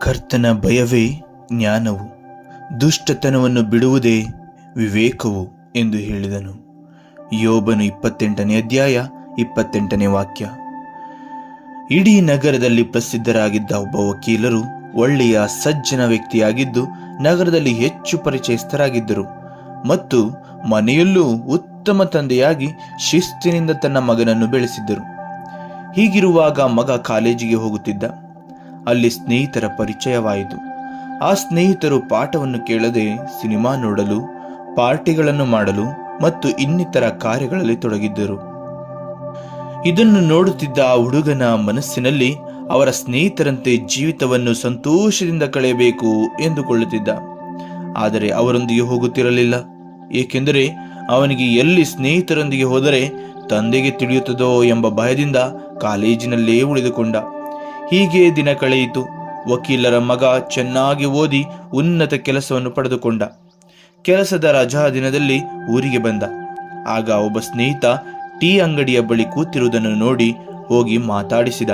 ಕರ್ತನ ಭಯವೇ ಜ್ಞಾನವು, ದುಷ್ಟತನವನ್ನು ಬಿಡುವುದೇ ವಿವೇಕವು ಎಂದು ಹೇಳಿದನು. ಯೋಬನು 28ನೇ ಅಧ್ಯಾಯ 28ನೇ ವಾಕ್ಯ. ಇಡೀ ನಗರದಲ್ಲಿ ಪ್ರಸಿದ್ಧರಾಗಿದ್ದ ಒಬ್ಬ ವಕೀಲರು ಒಳ್ಳೆಯ ಸಜ್ಜನ ವ್ಯಕ್ತಿಯಾಗಿದ್ದು ನಗರದಲ್ಲಿ ಹೆಚ್ಚು ಪರಿಚಯಸ್ಥರಾಗಿದ್ದರು ಮತ್ತು ಮನೆಯಲ್ಲೂ ಉತ್ತಮ ತಂದೆಯಾಗಿ ಶಿಸ್ತಿನಿಂದ ತನ್ನ ಮಗನನ್ನು ಬೆಳೆಸಿದ್ದರು. ಹೀಗಿರುವಾಗ ಮಗ ಕಾಲೇಜಿಗೆ ಹೋಗುತ್ತಿದ್ದ. ಅಲ್ಲಿ ಸ್ನೇಹಿತರ ಪರಿಚಯವಾಯಿತು. ಆ ಸ್ನೇಹಿತರು ಪಾಠವನ್ನು ಕೇಳದೆ ಸಿನಿಮಾ ನೋಡಲು, ಪಾರ್ಟಿಗಳನ್ನು ಮಾಡಲು ಮತ್ತು ಇನ್ನಿತರ ಕಾರ್ಯಗಳಲ್ಲಿ ತೊಡಗಿದ್ದರು. ಇದನ್ನು ನೋಡುತ್ತಿದ್ದ ಆ ಹುಡುಗನ ಮನಸ್ಸಿನಲ್ಲಿ ಅವರ ಸ್ನೇಹಿತರಂತೆ ಜೀವಿತವನ್ನು ಸಂತೋಷದಿಂದ ಕಳೆಯಬೇಕು ಎಂದುಕೊಳ್ಳುತ್ತಿದ್ದ. ಆದರೆ ಅವರೊಂದಿಗೆ ಹೋಗುತ್ತಿರಲಿಲ್ಲ. ಏಕೆಂದರೆ ಅವನಿಗೆ ಎಲ್ಲಿ ಸ್ನೇಹಿತರೊಂದಿಗೆ ಹೋದರೆ ತಂದೆಗೆ ತಿಳಿಯುತ್ತದೋ ಎಂಬ ಭಯದಿಂದ ಕಾಲೇಜಿನಲ್ಲೇ ಉಳಿದುಕೊಂಡ. ಹೀಗೆ ದಿನ ಕಳೆಯಿತು. ವಕೀಲರ ಮಗ ಚೆನ್ನಾಗಿ ಓದಿ ಉನ್ನತ ಕೆಲಸವನ್ನು ಪಡೆದುಕೊಂಡ. ಕೆಲಸದ ರಜಾ ದಿನದಲ್ಲಿ ಊರಿಗೆ ಬಂದ. ಆಗ ಒಬ್ಬ ಸ್ನೇಹಿತ ಟೀ ಅಂಗಡಿಯ ಬಳಿ ಕೂತಿರುವುದನ್ನು ನೋಡಿ ಹೋಗಿ ಮಾತಾಡಿಸಿದ.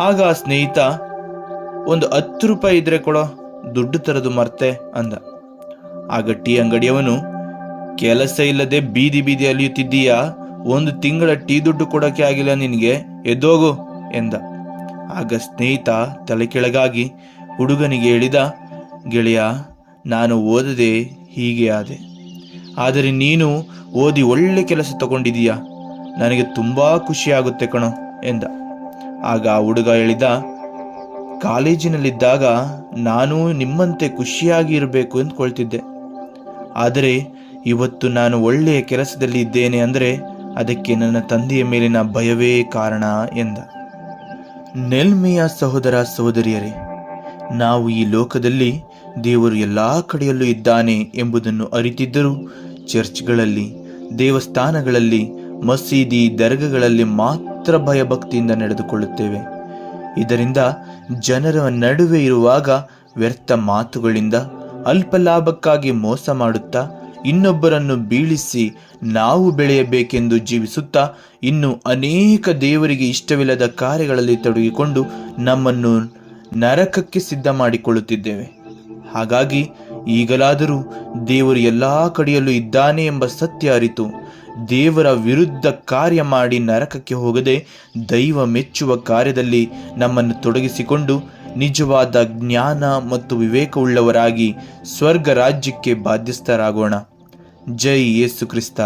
ಆಗ ಆ ಸ್ನೇಹಿತ, ಒಂದು 10 ರೂಪಾಯಿ ಇದ್ರೆ ಕೊಡೋ, ದುಡ್ಡು ತರದು ಮರ್ತೆ ಅಂದ. ಆಗ ಟೀ ಅಂಗಡಿಯವನು, ಕೆಲಸ ಇಲ್ಲದೆ ಬೀದಿ ಬೀದಿ ಅಲಿಯುತ್ತಿದ್ದೀಯಾ, 1 ತಿಂಗಳ ಟೀ ದುಡ್ಡು ಕೊಡೋಕೆ ಆಗಿಲ್ಲ ನಿನಗೆ, ಎದ್ದೋಗು ಎಂದ. ಆಗ ಸ್ನೇಹಿತ ತಲೆ ಕೆಳಗಾಗಿ ಹುಡುಗನಿಗೆ ಹೇಳಿದ, ಗೆಳೆಯ, ನಾನು ಓದದೆ ಹೀಗೆ ಆದೆ, ಆದರೆ ನೀನು ಓದಿ ಒಳ್ಳೆ ಕೆಲಸ ತಗೊಂಡಿದೀಯಾ, ನನಗೆ ತುಂಬಾ ಖುಷಿಯಾಗುತ್ತೆ ಕಣೋ ಎಂದ. ಆಗ ಆ ಹುಡುಗ ಹೇಳಿದ, ಕಾಲೇಜಿನಲ್ಲಿದ್ದಾಗ ನಾನು ನಿಮ್ಮಂತೆ ಖುಷಿಯಾಗಿ ಇರಬೇಕು ಅಂದ್ಕೊಳ್ತಿದ್ದೆ, ಆದರೆ ಇವತ್ತು ನಾನು ಒಳ್ಳೆಯ ಕೆಲಸದಲ್ಲಿ ಇದ್ದೇನೆ ಅಂದರೆ ಅದಕ್ಕೆ ನನ್ನ ತಂದೆಯ ಮೇಲಿನ ಭಯವೇ ಕಾರಣ ಎಂದ. ನೆಲ್ಮೆಯ ಸಹೋದರ ಸಹೋದರಿಯರೇ, ನಾವು ಈ ಲೋಕದಲ್ಲಿ ದೇವರು ಎಲ್ಲ ಕಡೆಯಲ್ಲೂ ಇದ್ದಾನೆ ಎಂಬುದನ್ನು ಅರಿತಿದ್ದರೂ ಚರ್ಚ್ಗಳಲ್ಲಿ, ದೇವಸ್ಥಾನಗಳಲ್ಲಿ, ಮಸೀದಿ, ದರ್ಗಗಳಲ್ಲಿ ಮಾತ್ರ ಭಯಭಕ್ತಿಯಿಂದ ನಡೆದುಕೊಳ್ಳುತ್ತೇವೆ. ಇದರಿಂದ ಜನರ ನಡುವೆ ಇರುವಾಗ ವ್ಯರ್ಥ ಮಾತುಗಳಿಂದ ಅಲ್ಪ ಲಾಭಕ್ಕಾಗಿ ಮೋಸ ಮಾಡುತ್ತಾ, ಇನ್ನೊಬ್ಬರನ್ನು ಬೀಳಿಸಿ ನಾವು ಬೆಳೆಯಬೇಕೆಂದು ಜೀವಿಸುತ್ತಾ, ಇನ್ನು ಅನೇಕ ದೇವರಿಗೆ ಇಷ್ಟವಿಲ್ಲದ ಕಾರ್ಯಗಳಲ್ಲಿ ತೊಡಗಿಕೊಂಡು ನಮ್ಮನ್ನು ನರಕಕ್ಕೆ ಸಿದ್ಧ ಮಾಡಿಕೊಳ್ಳುತ್ತಿದ್ದೇವೆ. ಹಾಗಾಗಿ ಈಗಲಾದರೂ ದೇವರು ಎಲ್ಲ ಕಡೆಯಲ್ಲೂ ಇದ್ದಾನೆ ಎಂಬ ಸತ್ಯ ಅರಿತು ದೇವರ ವಿರುದ್ಧ ಕಾರ್ಯ ಮಾಡಿ ನರಕಕ್ಕೆ ಹೋಗದೆ ದೈವ ಮೆಚ್ಚುವ ಕಾರ್ಯದಲ್ಲಿ ನಮ್ಮನ್ನು ತೊಡಗಿಸಿಕೊಂಡು ನಿಜವಾದ ಜ್ಞಾನ ಮತ್ತು ವಿವೇಕವುಳ್ಳವರಾಗಿ ಸ್ವರ್ಗ ರಾಜ್ಯಕ್ಕೆ ಬಾಧ್ಯಸ್ಥರಾಗೋಣ. ಜೈ ಯೇಸು ಕ್ರಿಸ್ತ.